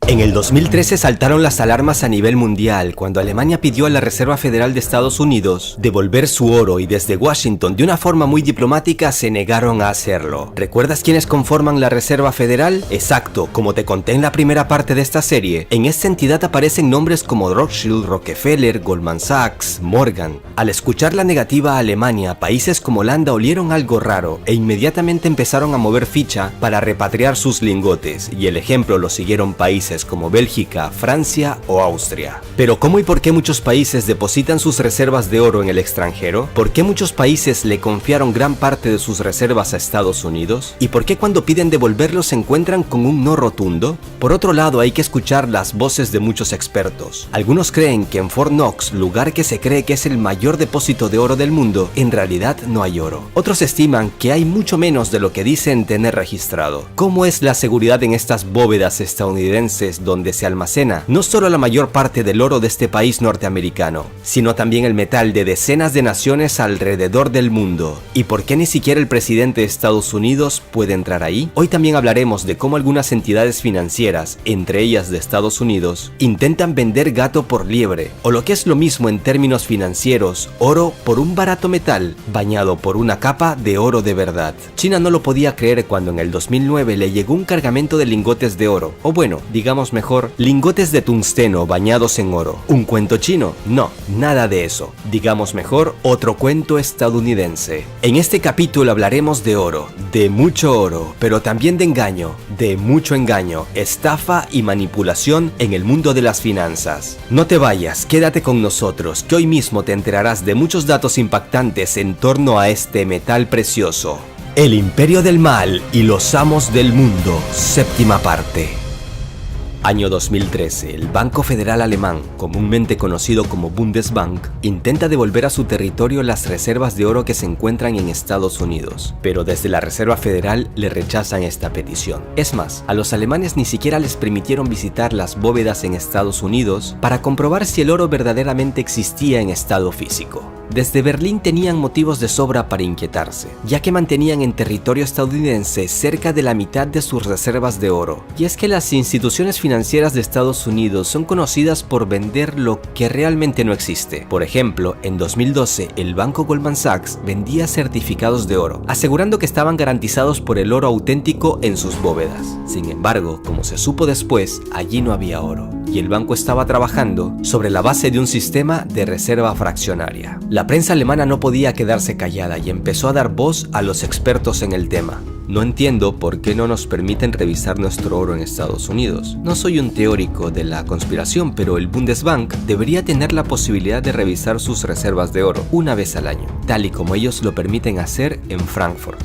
En el 2013 saltaron las alarmas a nivel mundial cuando Alemania pidió a la Reserva Federal de Estados Unidos devolver su oro y desde Washington de una forma muy diplomática se negaron a hacerlo. ¿Recuerdas quiénes conforman la Reserva Federal? Exacto, como te conté en la primera parte de esta serie, en esta entidad aparecen nombres como Rothschild, Rockefeller, Goldman Sachs, Morgan. Al escuchar la negativa a Alemania, países como Holanda olieron algo raro e inmediatamente empezaron a mover ficha para repatriar sus lingotes y el ejemplo lo siguieron países como Bélgica, Francia o Austria. Pero ¿cómo y por qué muchos países depositan sus reservas de oro en el extranjero? ¿Por qué muchos países le confiaron gran parte de sus reservas a Estados Unidos? ¿Y por qué cuando piden devolverlos se encuentran con un no rotundo? Por otro lado, hay que escuchar las voces de muchos expertos. Algunos creen que en Fort Knox, lugar que se cree que es el mayor depósito de oro del mundo, en realidad no hay oro. Otros estiman que hay mucho menos de lo que dicen tener registrado. ¿Cómo es la seguridad en estas bóvedas estadounidenses donde se almacena no solo la mayor parte del oro de este país norteamericano, sino también el metal de decenas de naciones alrededor del mundo? ¿Y por qué ni siquiera el presidente de Estados Unidos puede entrar ahí? Hoy también hablaremos de cómo algunas entidades financieras, entre ellas de Estados Unidos, intentan vender gato por liebre, o lo que es lo mismo en términos financieros, oro por un barato metal bañado por una capa de oro de verdad. China no lo podía creer cuando en el 2009 le llegó un cargamento de lingotes de oro, o bueno, digamos mejor, lingotes de tungsteno bañados en oro. ¿Un cuento chino? No, nada de eso. Digamos mejor, otro cuento estadounidense. En este capítulo hablaremos de oro, de mucho oro, pero también de engaño, de mucho engaño, estafa y manipulación en el mundo de las finanzas. No te vayas, quédate con nosotros, que hoy mismo te enterarás de muchos datos impactantes en torno a este metal precioso. El Imperio del Mal y los Amos del Mundo, séptima parte. Año 2013, el Banco Federal Alemán, comúnmente conocido como Bundesbank, intenta devolver a su territorio las reservas de oro que se encuentran en Estados Unidos, pero desde la Reserva Federal le rechazan esta petición. Es más, a los alemanes ni siquiera les permitieron visitar las bóvedas en Estados Unidos para comprobar si el oro verdaderamente existía en estado físico. Desde Berlín tenían motivos de sobra para inquietarse, ya que mantenían en territorio estadounidense cerca de la mitad de sus reservas de oro. Y es que las instituciones financieras de Estados Unidos son conocidas por vender lo que realmente no existe. Por ejemplo, en 2012 el banco Goldman Sachs vendía certificados de oro, asegurando que estaban garantizados por el oro auténtico en sus bóvedas. Sin embargo, como se supo después, allí no había oro, y el banco estaba trabajando sobre la base de un sistema de reserva fraccionaria. La prensa alemana no podía quedarse callada y empezó a dar voz a los expertos en el tema. No entiendo por qué no nos permiten revisar nuestro oro en Estados Unidos. No soy un teórico de la conspiración, pero el Bundesbank debería tener la posibilidad de revisar sus reservas de oro una vez al año, tal y como ellos lo permiten hacer en Frankfurt.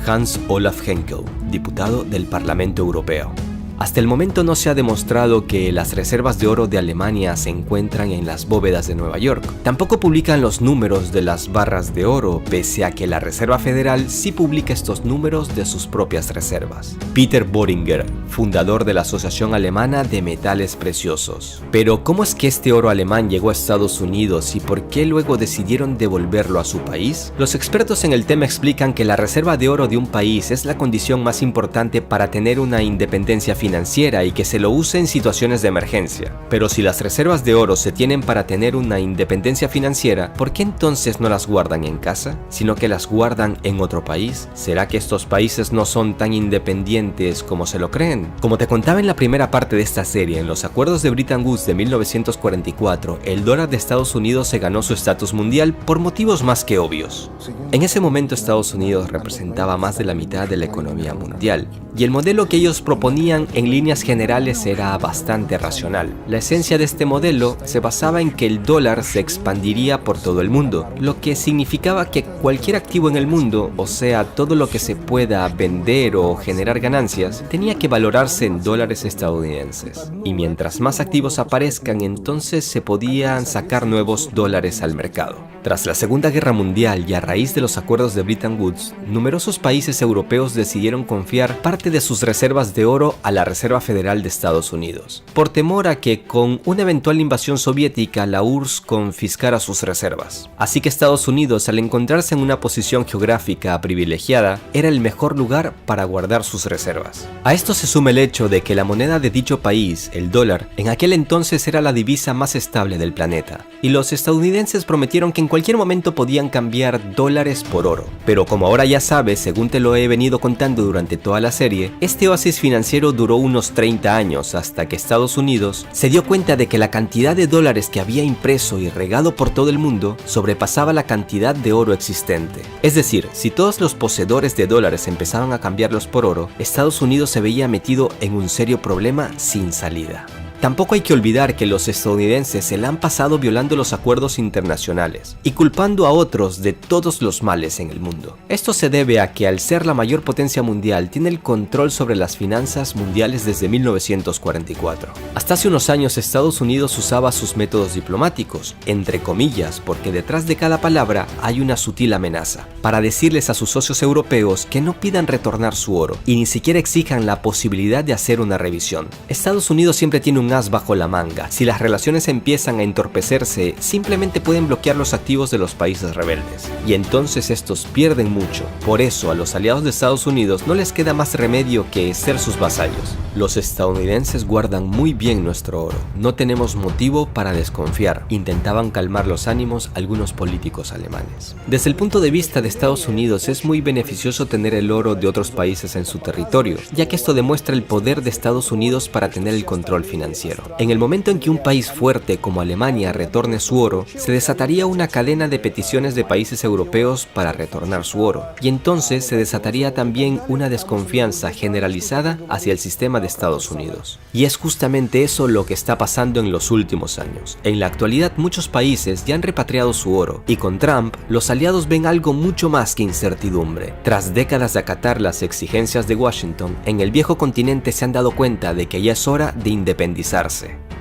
Hans Olaf Henkel, diputado del Parlamento Europeo. Hasta el momento no se ha demostrado que las reservas de oro de Alemania se encuentran en las bóvedas de Nueva York. Tampoco publican los números de las barras de oro, pese a que la Reserva Federal sí publica estos números de sus propias reservas. Peter Boehringer, fundador de la Asociación Alemana de Metales Preciosos. Pero ¿cómo es que este oro alemán llegó a Estados Unidos y por qué luego decidieron devolverlo a su país? Los expertos en el tema explican que la reserva de oro de un país es la condición más importante para tener una independencia financiera y que se lo use en situaciones de emergencia. Pero si las reservas de oro se tienen para tener una independencia financiera, ¿por qué entonces no las guardan en casa, sino que las guardan en otro país? ¿Será que estos países no son tan independientes como se lo creen? Como te contaba en la primera parte de esta serie, en los acuerdos de Bretton Woods de 1944, el dólar de Estados Unidos se ganó su estatus mundial por motivos más que obvios. En ese momento Estados Unidos representaba más de la mitad de la economía mundial, y el modelo que ellos proponían en líneas generales era bastante racional. La esencia de este modelo se basaba en que el dólar se expandiría por todo el mundo, lo que significaba que cualquier activo en el mundo, o sea, todo lo que se pueda vender o generar ganancias, tenía que valorarse en dólares estadounidenses. Y mientras más activos aparezcan, entonces se podían sacar nuevos dólares al mercado. Tras la Segunda Guerra Mundial y a raíz de los acuerdos de Bretton Woods, numerosos países europeos decidieron confiar parte de sus reservas de oro a la Reserva Federal de Estados Unidos, por temor a que con una eventual invasión soviética la URSS confiscara sus reservas. Así que Estados Unidos, al encontrarse en una posición geográfica privilegiada, era el mejor lugar para guardar sus reservas. A esto se suma el hecho de que la moneda de dicho país, el dólar, en aquel entonces era la divisa más estable del planeta, y los estadounidenses prometieron que en cualquier momento podían cambiar dólares por oro. Pero como ahora ya sabes, según te lo he venido contando durante toda la serie, este oasis financiero duró unos 30 años hasta que Estados Unidos se dio cuenta de que la cantidad de dólares que había impreso y regado por todo el mundo sobrepasaba la cantidad de oro existente. Es decir, si todos los poseedores de dólares empezaban a cambiarlos por oro, Estados Unidos se veía metido en un serio problema sin salida. Tampoco hay que olvidar que los estadounidenses se la han pasado violando los acuerdos internacionales y culpando a otros de todos los males en el mundo. Esto se debe a que al ser la mayor potencia mundial tiene el control sobre las finanzas mundiales desde 1944. Hasta hace unos años Estados Unidos usaba sus métodos diplomáticos, entre comillas, porque detrás de cada palabra hay una sutil amenaza, para decirles a sus socios europeos que no pidan retornar su oro y ni siquiera exijan la posibilidad de hacer una revisión. Estados Unidos siempre tiene un as bajo la manga. Si las relaciones empiezan a entorpecerse, simplemente pueden bloquear los activos de los países rebeldes, y entonces estos pierden mucho. Por eso a los aliados de Estados Unidos no les queda más remedio que ser sus vasallos. Los estadounidenses guardan muy bien nuestro oro, no tenemos motivo para desconfiar, intentaban calmar los ánimos algunos políticos alemanes. Desde el punto de vista de Estados Unidos es muy beneficioso tener el oro de otros países en su territorio, ya que esto demuestra el poder de Estados Unidos para tener el control financiero. En el momento en que un país fuerte como Alemania retorne su oro, se desataría una cadena de peticiones de países europeos para retornar su oro, y entonces se desataría también una desconfianza generalizada hacia el sistema de Estados Unidos. Y es justamente eso lo que está pasando en los últimos años. En la actualidad muchos países ya han repatriado su oro, y con Trump los aliados ven algo mucho más que incertidumbre. Tras décadas de acatar las exigencias de Washington, en el viejo continente se han dado cuenta de que ya es hora de independizarse.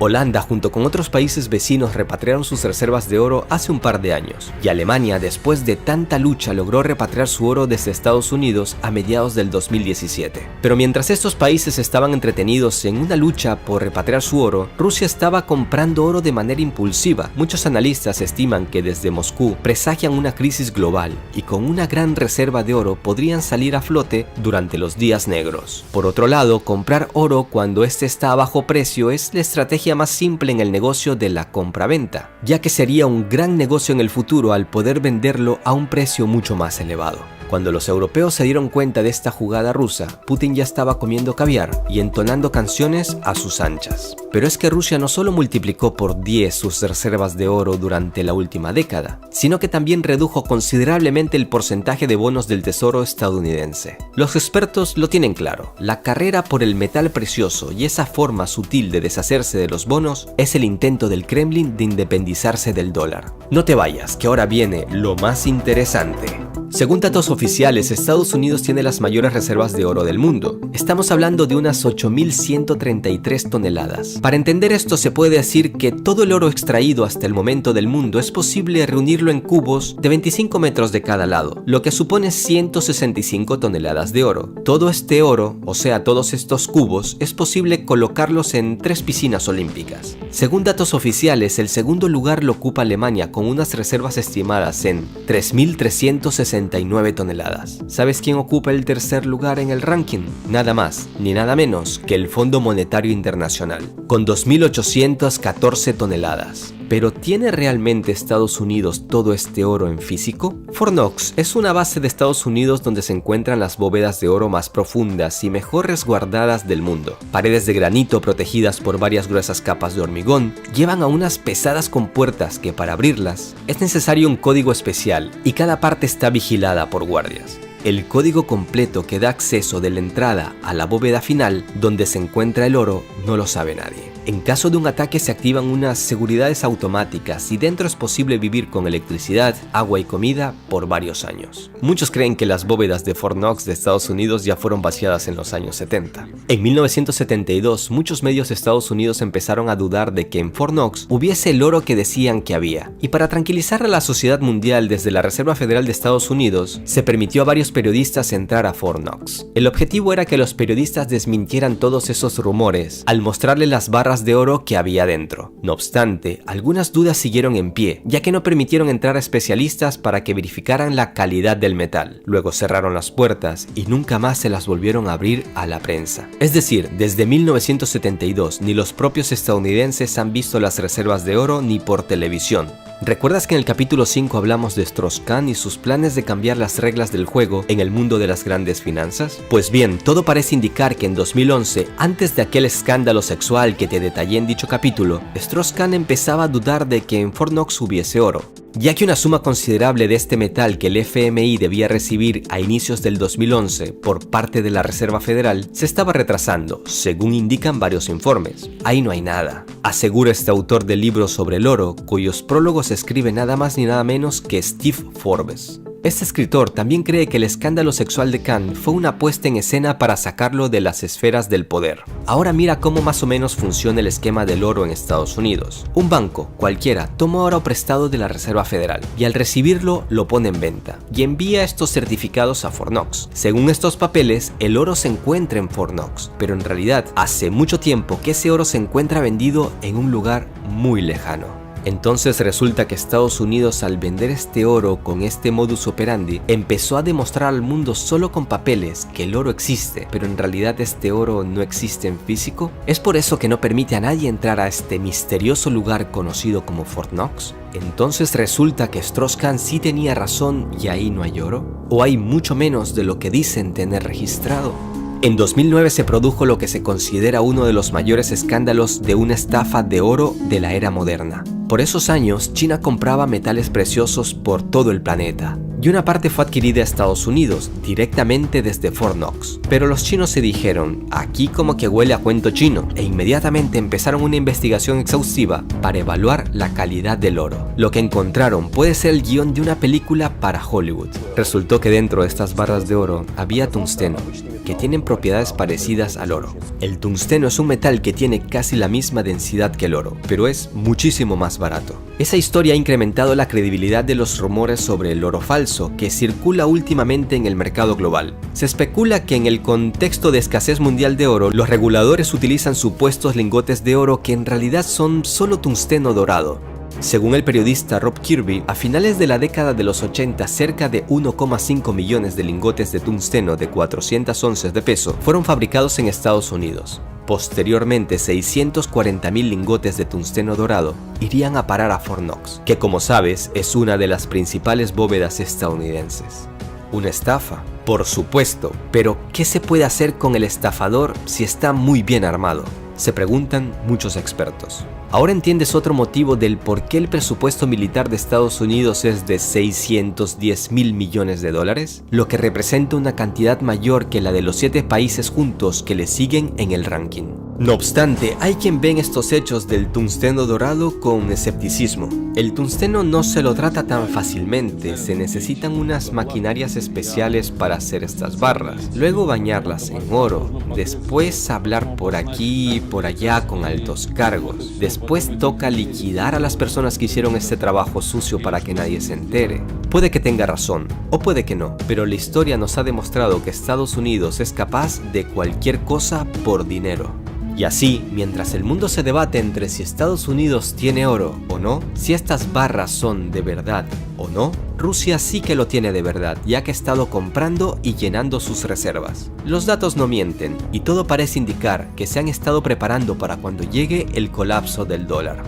Holanda junto con otros países vecinos repatriaron sus reservas de oro hace un par de años, y Alemania después de tanta lucha logró repatriar su oro desde Estados Unidos a mediados del 2017. Pero mientras estos países estaban entretenidos en una lucha por repatriar su oro, Rusia estaba comprando oro de manera impulsiva. Muchos analistas estiman que desde Moscú presagian una crisis global y con una gran reserva de oro podrían salir a flote durante los días negros. Por otro lado, comprar oro cuando este está a bajo precio es la estrategia más simple en el negocio de la compra-venta, ya que sería un gran negocio en el futuro al poder venderlo a un precio mucho más elevado. Cuando los europeos se dieron cuenta de esta jugada rusa, Putin ya estaba comiendo caviar y entonando canciones a sus anchas. Pero es que Rusia no solo multiplicó por 10 sus reservas de oro durante la última década, sino que también redujo considerablemente el porcentaje de bonos del tesoro estadounidense. Los expertos lo tienen claro, la carrera por el metal precioso y esa forma sutil de deshacerse de los bonos es el intento del Kremlin de independizarse del dólar. No te vayas, que ahora viene lo más interesante. Según datos oficiales, Estados Unidos tiene las mayores reservas de oro del mundo. Estamos hablando de unas 8.133 toneladas. Para entender esto se puede decir que todo el oro extraído hasta el momento del mundo es posible reunirlo en cubos de 25 metros de cada lado, lo que supone 165 toneladas de oro. Todo este oro, o sea todos estos cubos, es posible colocarlos en 3 piscinas olímpicas. Según datos oficiales, el segundo lugar lo ocupa Alemania con unas reservas estimadas en 3.369 toneladas. ¿Sabes quién ocupa el tercer lugar en el ranking? Nada más ni nada menos que el Fondo Monetario Internacional, con 2.814 toneladas. ¿Pero tiene realmente Estados Unidos todo este oro en físico? Fort Knox es una base de Estados Unidos donde se encuentran las bóvedas de oro más profundas y mejor resguardadas del mundo. Paredes de granito protegidas por varias gruesas capas de hormigón llevan a unas pesadas compuertas que para abrirlas es necesario un código especial y cada parte está vigilada por guardias. El código completo que da acceso de la entrada a la bóveda final donde se encuentra el oro no lo sabe nadie. En caso de un ataque se activan unas seguridades automáticas y dentro es posible vivir con electricidad, agua y comida por varios años. Muchos creen que las bóvedas de Fort Knox de Estados Unidos ya fueron vaciadas en los años 70. En 1972, muchos medios de Estados Unidos empezaron a dudar de que en Fort Knox hubiese el oro que decían que había. Y para tranquilizar a la sociedad mundial, desde la Reserva Federal de Estados Unidos, se permitió a varios periodistas entrar a Fort Knox. El objetivo era que los periodistas desmintieran todos esos rumores al mostrarle las barras de oro que había dentro. No obstante, algunas dudas siguieron en pie, ya que no permitieron entrar a especialistas para que verificaran la calidad del metal. Luego cerraron las puertas y nunca más se las volvieron a abrir a la prensa. Es decir, desde 1972 ni los propios estadounidenses han visto las reservas de oro ni por televisión. ¿Recuerdas que en el capítulo 5 hablamos de Strauss-Kahn y sus planes de cambiar las reglas del juego en el mundo de las grandes finanzas? Pues bien, todo parece indicar que en 2011, antes de aquel escándalo sexual que te detallé en dicho capítulo, Strauss-Kahn empezaba a dudar de que en Fort Knox hubiese oro, ya que una suma considerable de este metal que el FMI debía recibir a inicios del 2011 por parte de la Reserva Federal se estaba retrasando, según indican varios informes. Ahí no hay nada, asegura este autor del libro sobre el oro, cuyos prólogos escribe nada más ni nada menos que Steve Forbes. Este escritor también cree que el escándalo sexual de Kahn fue una puesta en escena para sacarlo de las esferas del poder. Ahora mira cómo más o menos funciona el esquema del oro en Estados Unidos. Un banco, cualquiera, toma oro prestado de la Reserva Federal y al recibirlo lo pone en venta y envía estos certificados a Fort Knox. Según estos papeles, el oro se encuentra en Fort Knox, pero en realidad hace mucho tiempo que ese oro se encuentra vendido en un lugar muy lejano. Entonces resulta que Estados Unidos, al vender este oro con este modus operandi, empezó a demostrar al mundo solo con papeles que el oro existe, pero en realidad este oro no existe en físico. ¿Es por eso que no permite a nadie entrar a este misterioso lugar conocido como Fort Knox? Entonces resulta que Strauss-Kahn sí tenía razón y ahí no hay oro, o hay mucho menos de lo que dicen tener registrado. En 2009 se produjo lo que se considera uno de los mayores escándalos de una estafa de oro de la era moderna. Por esos años, China compraba metales preciosos por todo el planeta, y una parte fue adquirida a Estados Unidos, directamente desde Fort Knox. Pero los chinos se dijeron, aquí como que huele a cuento chino, e inmediatamente empezaron una investigación exhaustiva para evaluar la calidad del oro. Lo que encontraron puede ser el guión de una película para Hollywood. Resultó que dentro de estas barras de oro había tungsteno, que tienen propiedades parecidas al oro. El tungsteno es un metal que tiene casi la misma densidad que el oro, pero es muchísimo más barato. Esa historia ha incrementado la credibilidad de los rumores sobre el oro falso que circula últimamente en el mercado global. Se especula que en el contexto de escasez mundial de oro, los reguladores utilizan supuestos lingotes de oro que en realidad son solo tungsteno dorado. Según el periodista Rob Kirby, a finales de la década de los 80, cerca de 1,5 millones de lingotes de tungsteno de 400 onzas de peso fueron fabricados en Estados Unidos. Posteriormente, 640.000 lingotes de tungsteno dorado irían a parar a Fort Knox, que como sabes es una de las principales bóvedas estadounidenses. ¿Una estafa? Por supuesto, pero ¿qué se puede hacer con el estafador si está muy bien armado? Se preguntan muchos expertos. Ahora entiendes otro motivo del por qué el presupuesto militar de Estados Unidos es de 610.000 millones de dólares, lo que representa una cantidad mayor que la de los 7 países juntos que le siguen en el ranking. No obstante, hay quien ve en estos hechos del tungsteno dorado con escepticismo. El tungsteno no se lo trata tan fácilmente, se necesitan unas maquinarias especiales para hacer estas barras, luego bañarlas en oro, después hablar por aquí y por allá con altos cargos, después toca liquidar a las personas que hicieron este trabajo sucio para que nadie se entere. Puede que tenga razón, o puede que no, pero la historia nos ha demostrado que Estados Unidos es capaz de cualquier cosa por dinero. Y así, mientras el mundo se debate entre si Estados Unidos tiene oro o no, si estas barras son de verdad o no, Rusia sí que lo tiene de verdad, ya que ha estado comprando y llenando sus reservas. Los datos no mienten, y todo parece indicar que se han estado preparando para cuando llegue el colapso del dólar.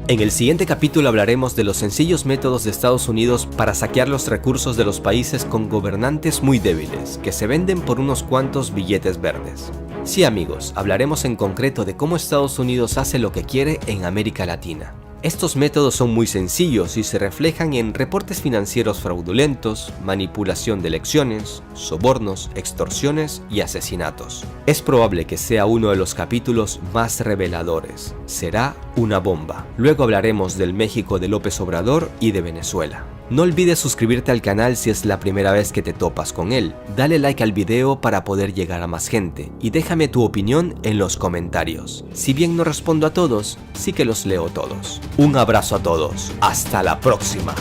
En el siguiente capítulo hablaremos de los sencillos métodos de Estados Unidos para saquear los recursos de los países con gobernantes muy débiles, que se venden por unos cuantos billetes verdes. Sí amigos, hablaremos en concreto de cómo Estados Unidos hace lo que quiere en América Latina. Estos métodos son muy sencillos y se reflejan en reportes financieros fraudulentos, manipulación de elecciones, sobornos, extorsiones y asesinatos. Es probable que sea uno de los capítulos más reveladores. Será una bomba. Luego hablaremos del México de López Obrador y de Venezuela. No olvides suscribirte al canal si es la primera vez que te topas con él. Dale like al video para poder llegar a más gente y déjame tu opinión en los comentarios. Si bien no respondo a todos, sí que los leo todos. Un abrazo a todos. Hasta la próxima.